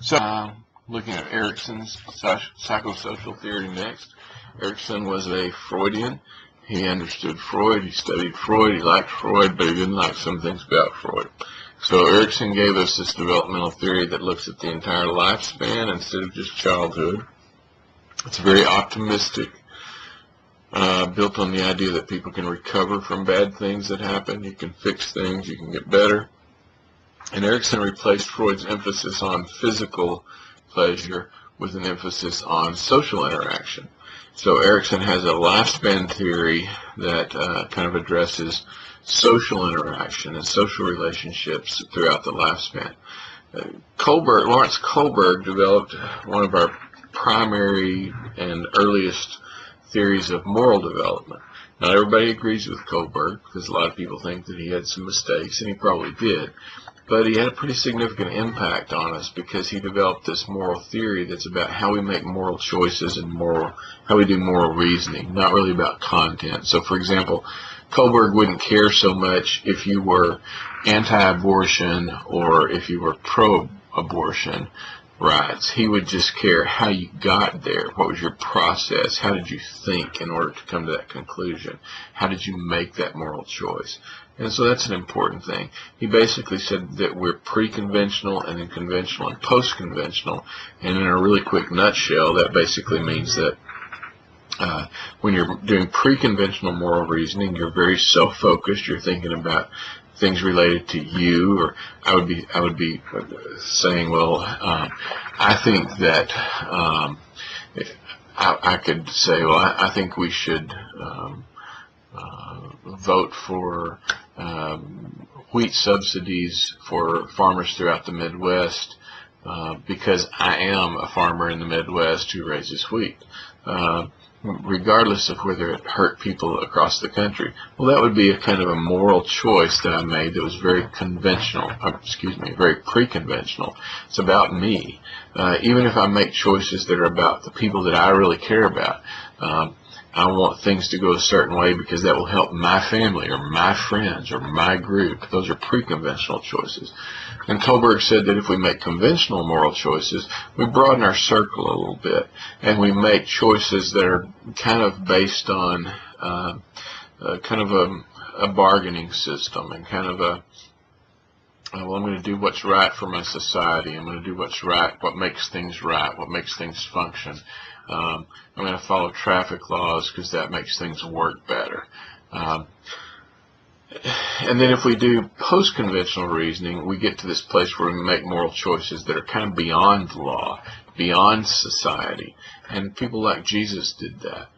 So, looking at Erikson's psychosocial theory next. Erikson was a Freudian. He understood Freud, he studied Freud, he liked Freud, but he didn't like some things about Freud. So Erikson gave us this developmental theory that looks at the entire lifespan instead of just childhood. It's very optimistic, built on the idea that people can recover from bad things that happen, you can fix things, you can get better. And Erikson replaced Freud's emphasis on physical pleasure with an emphasis on social interaction. So Erikson has a lifespan theory that kind of addresses social interaction and social relationships throughout the lifespan. Lawrence Kohlberg developed one of our primary and earliest theories of moral development. Not everybody agrees with Kohlberg because a lot of people think that he had some mistakes, and he probably did. But he had a pretty significant impact on us because he developed this moral theory that's about how we make moral choices and how we do moral reasoning, not really about content. So, for example, Kohlberg wouldn't care so much if you were anti-abortion or if you were pro-abortion rights. He would just care how you got there. What was your process? How did you think in order to come to that conclusion? How did you make that moral choice? And so that's an important thing. He basically said that we're pre-conventional and then conventional and post-conventional. And in a really quick nutshell, that basically means that when you're doing pre-conventional moral reasoning, you're very self-focused. You're thinking about things related to you, or I would be saying, well, I think that I could say, well, I think we should vote for wheat subsidies for farmers throughout the Midwest because I am a farmer in the Midwest who raises wheat, regardless of whether it hurt people across the country. Well, that would be a kind of a moral choice that I made that was very conventional, very pre-conventional. It's about me. Even if I make choices that are about the people that I really care about, I want things to go a certain way because that will help my family or my friends or my group. Those are pre-conventional choices. And Kohlberg said that if we make conventional moral choices, we broaden our circle a little bit, and we make choices that are kind of based on kind of a bargaining system and kind of well, I'm going to do what's right for my society. I'm going to do what's right, what makes things right, what makes things function. I'm going to follow traffic laws because that makes things work better. And then if we do post-conventional reasoning, we get to this place where we make moral choices that are kind of beyond the law, beyond society. And people like Jesus did that.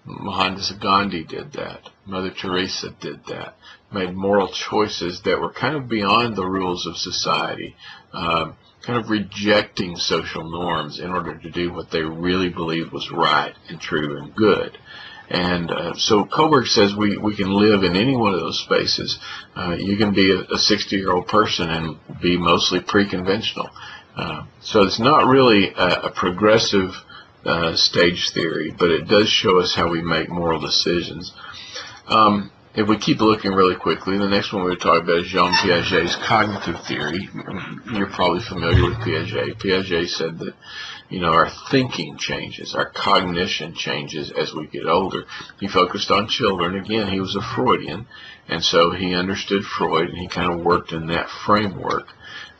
Mohandas Gandhi did that. Mother Teresa did that. Made moral choices that were kind of beyond the rules of society, kind of rejecting social norms in order to do what they really believed was right and true and good. And so Kohlberg says we can live in any one of those spaces. You can be a 60-year-old person and be mostly pre-conventional. So it's not really a progressive stage theory, but it does show us how we make moral decisions. If we keep looking really quickly, the next one we're talking about is Jean Piaget's cognitive theory. You're probably familiar with Piaget. Piaget said that, our thinking changes, our cognition changes as we get older. He focused on children. Again, he was a Freudian, and so he understood Freud, and he kind of worked in that framework.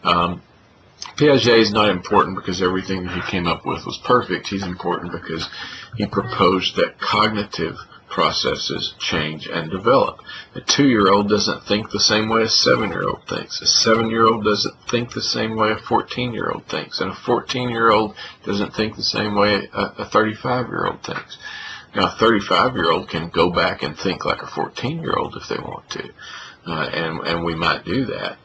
Piaget is not important because everything that he came up with was perfect. He's important because he proposed that cognitive processes change and develop. A 2-year-old doesn't think the same way a 7-year-old thinks. A 7-year-old doesn't think the same way a 14-year-old thinks. And a 14-year-old doesn't think the same way a 35-year-old thinks. Now, a 35-year-old can go back and think like a 14-year-old if they want to. And we might do that.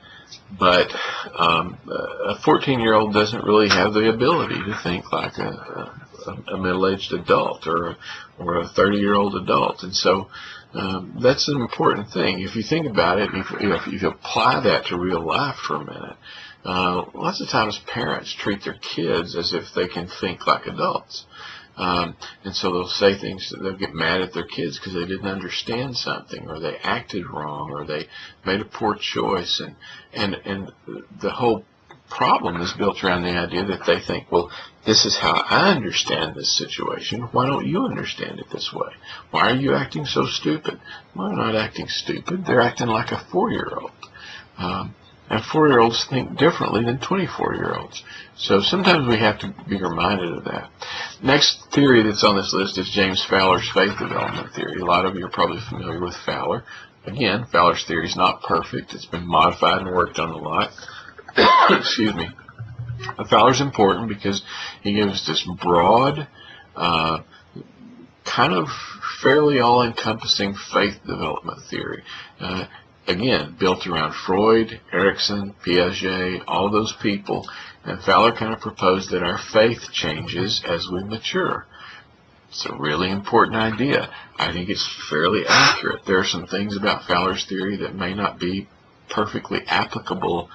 But a 14-year-old doesn't really have the ability to think like a middle-aged adult or a 30-year-old adult. And so that's an important thing. If you think about it, if you apply that to real life for a minute, lots of times parents treat their kids as if they can think like adults. And so they'll say things, they'll get mad at their kids because they didn't understand something, or they acted wrong, or they made a poor choice. And the whole problem is built around the idea that they think, well, this is how I understand this situation. Why don't you understand it this way? Why are you acting so stupid? Well, they're not acting stupid. They're acting like a 4-year-old. And 4-year-olds think differently than 24-year-olds. So sometimes we have to be reminded of that. Next theory that's on this list is James Fowler's faith development theory. A lot of you are probably familiar with Fowler. Again, Fowler's theory is not perfect. It's been modified and worked on a lot. Excuse me. But Fowler's important because he gives this broad, kind of fairly all-encompassing faith development theory. Again, built around Freud, Erikson, Piaget, all those people. And Fowler kind of proposed that our faith changes as we mature. It's a really important idea. I think it's fairly accurate. There are some things about Fowler's theory that may not be perfectly applicable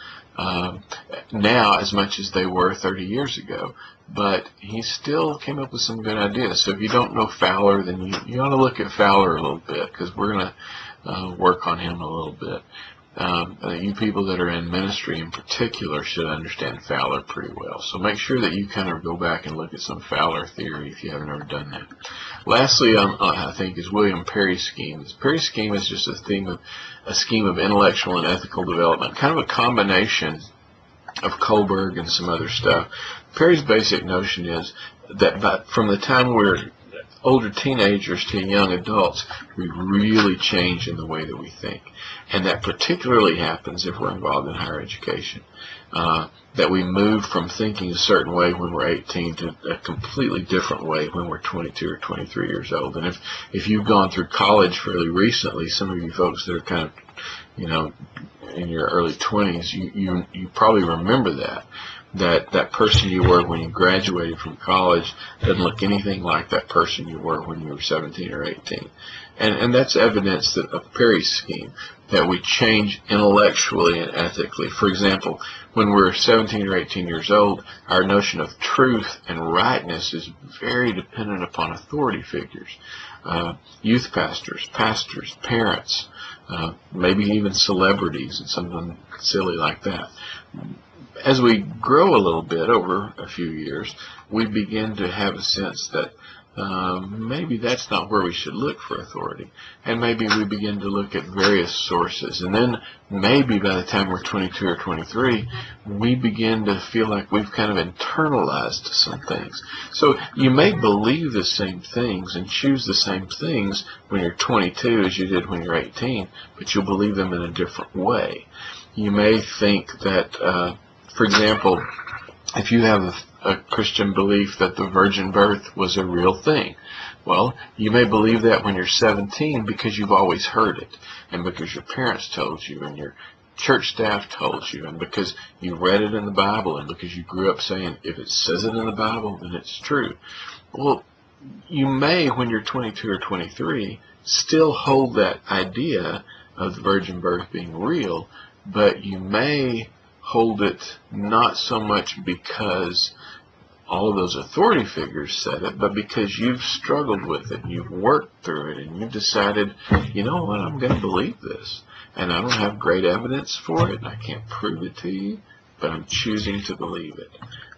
now as much as they were 30 years ago. But he still came up with some good ideas. So if you don't know Fowler, then you ought to look at Fowler a little bit, because we're going to work on him a little bit. You people that are in ministry in particular should understand Fowler pretty well. So make sure that you kind of go back and look at some Fowler theory if you haven't ever done that. Lastly, I think, is William Perry's scheme. Perry's scheme is just a scheme of intellectual and ethical development, kind of a combination of Kohlberg and some other stuff. Perry's basic notion is that from the time we're older teenagers to young adults, we really change in the way that we think. And that particularly happens if we're involved in higher education. That we move from thinking a certain way when we're 18 to a completely different way when we're 22 or 23 years old. And if you've gone through college fairly recently, some of you folks that are kind of, in your early 20s, you probably remember that person you were when you graduated from college doesn't look anything like that person you were when you were 17 or 18. And that's evidence of Perry's scheme, that we change intellectually and ethically. For example, when we're 17 or 18 years old, our notion of truth and rightness is very dependent upon authority figures. Youth pastors, parents, maybe even celebrities and something silly like that. As we grow a little bit over a few years, we begin to have a sense that maybe that's not where we should look for authority. And maybe we begin to look at various sources. And then maybe by the time we're 22 or 23, we begin to feel like we've kind of internalized some things. So you may believe the same things and choose the same things when you're 22 as you did when you're 18, but you'll believe them in a different way. You may think that, for example, if you have a Christian belief that the virgin birth was a real thing, well, you may believe that when you're 17 because you've always heard it, and because your parents told you, and your church staff told you, and because you read it in the Bible, and because you grew up saying, if it says it in the Bible, then it's true. Well, you may, when you're 22 or 23, still hold that idea of the virgin birth being real, but you may hold it not so much because all of those authority figures said it, but because you've struggled with it, and you've worked through it, and you've decided, you know what, I'm going to believe this. And I don't have great evidence for it, and I can't prove it to you, but I'm choosing to believe it.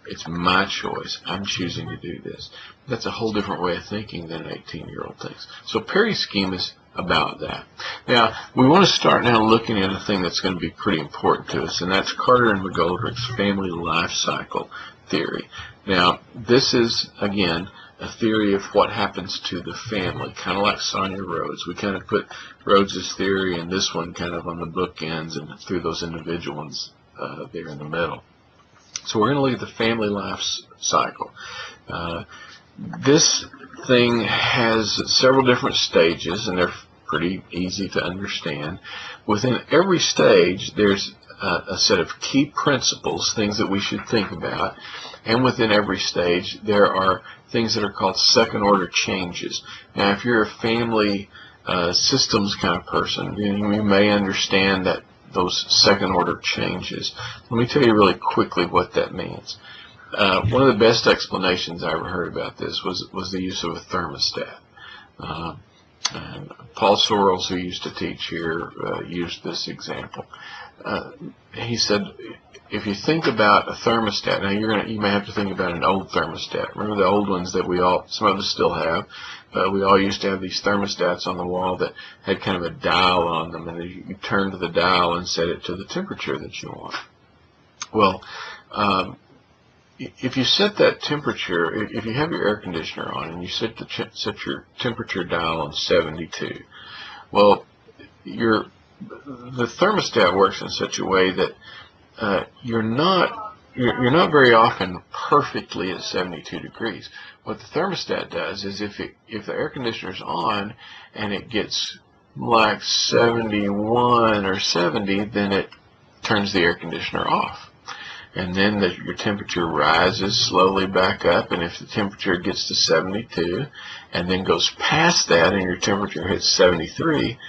It's my choice. I'm choosing to do this. That's a whole different way of thinking than an 18-year-old thinks. So Perry's scheme is about that. Now, we want to start now looking at a thing that's going to be pretty important to us, and that's Carter and McGoldrick's family life cycle theory. Now, this is, again, a theory of what happens to the family, kind of like Sonia Rhodes. We kind of put Rhodes's theory and this one kind of on the bookends and through those individual ones there in the middle. So we're going to look at the family life cycle. This thing has several different stages, and they're pretty easy to understand. Within every stage, there's a set of key principles, things that we should think about. And within every stage, there are things that are called second-order changes. Now, if you're a family systems kind of person, you may understand that those second-order changes. Let me tell you really quickly what that means. One of the best explanations I ever heard about this was the use of a thermostat. And Paul Sorrells, who used to teach here, used this example. He said, if you think about a thermostat, now you may have to think about an old thermostat. Remember the old ones that some of us still have, but we all used to have these thermostats on the wall that had kind of a dial on them, and you turned the dial and set it to the temperature that you want. Well, if you set that temperature, if you have your air conditioner on and you set your temperature dial on 72, well, the thermostat works in such a way that you're not very often perfectly at 72 degrees. What the thermostat does is if the air conditioner's on and it gets like 71 or 70, then it turns the air conditioner off. And then your temperature rises slowly back up, and if the temperature gets to 72 and then goes past that and your temperature hits 73,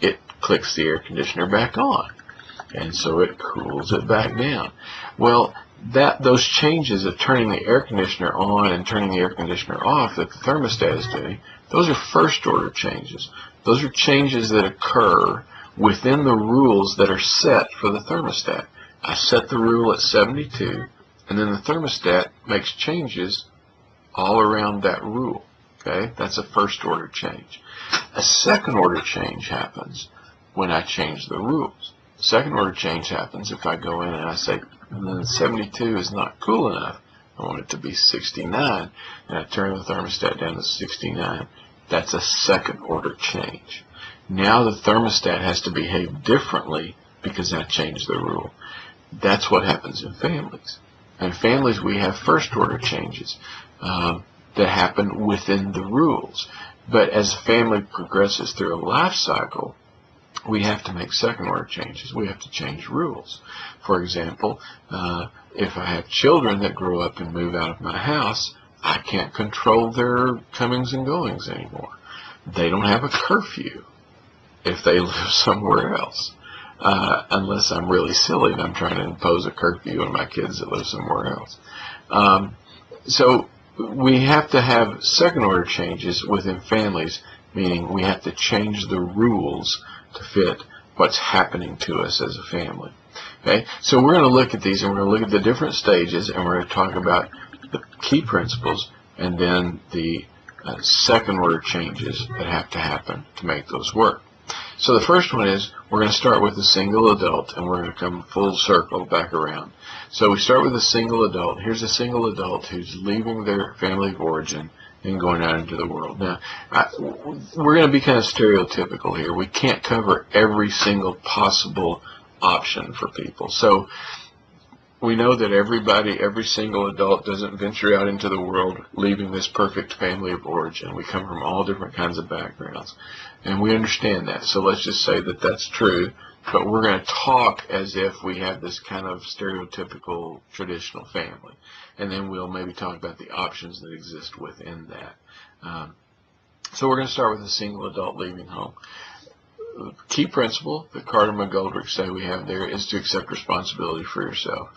it clicks the air conditioner back on, and so it cools it back down. Well, those changes of turning the air conditioner on and turning the air conditioner off that the thermostat is doing, those are first order changes. Those are changes that occur within the rules that are set for the thermostat. I set the rule at 72, and then the thermostat makes changes all around that rule. Okay, that's a first order change. A second order change happens when I change the rules. The second order change happens if I go in and I say 72 is not cool enough. I want it to be 69, and I turn the thermostat down to 69. That's a second order change. Now the thermostat has to behave differently because I changed the rule. That's what happens in families. In families, we have first order changes that happen within the rules. But as a family progresses through a life cycle, we have to make second order changes. We have to change rules. For example, if I have children that grow up and move out of my house, I can't control their comings and goings anymore. They don't have a curfew if they live somewhere else. Unless I'm really silly and I'm trying to impose a curfew on my kids that live somewhere else. So we have to have second order changes within families, meaning we have to change the rules to fit what's happening to us as a family. Okay, so we're going to look at these, and we're going to look at the different stages, and we're going to talk about the key principles and then the second order changes that have to happen to make those work. So the first one is we're going to start with a single adult, and we're going to come full circle back around. So we start with a single adult. Here's a single adult who's leaving their family of origin and going out into the world. Now, we're going to be kind of stereotypical here. We can't cover every single possible option for people. So we know that every single adult doesn't venture out into the world leaving this perfect family of origin. We come from all different kinds of backgrounds, and we understand that. So let's just say that that's true, but we're going to talk as if we have this kind of stereotypical traditional family, and then we'll maybe talk about the options that exist within that. So we're going to start with a single adult leaving home. Key principle that Carter McGoldrick say we have there is to accept responsibility for yourself.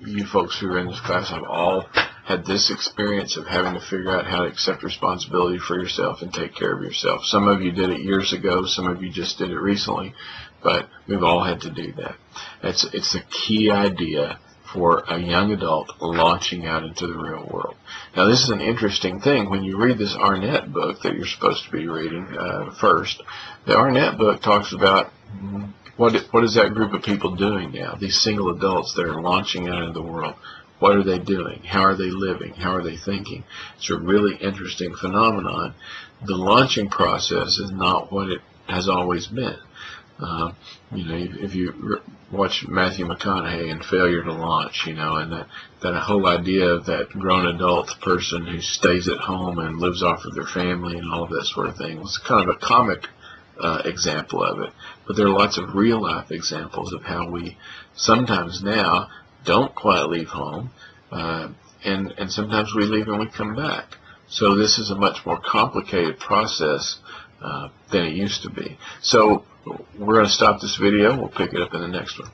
You folks who are in this class have all had this experience of having to figure out how to accept responsibility for yourself and take care of yourself. Some of you did it years ago, some of you just did it recently, but we've all had to do that. It's a key idea for a young adult launching out into the real world. Now, this is an interesting thing. When you read this Arnett book that you're supposed to be reading first, the Arnett book talks about what is that group of people doing now, these single adults that are launching out into the world. What are they doing? How are they living? How are they thinking? It's a really interesting phenomenon. The launching process is not what it has always been. If you watch Matthew McConaughey in Failure to Launch, and that whole idea of that grown adult person who stays at home and lives off of their family and all of that sort of thing. It's kind of a comic example of it, but there are lots of real life examples of how we sometimes now don't quite leave home, and sometimes we leave and we come back. So this is a much more complicated process than it used to be. So we're going to stop this video. We'll pick it up in the next one.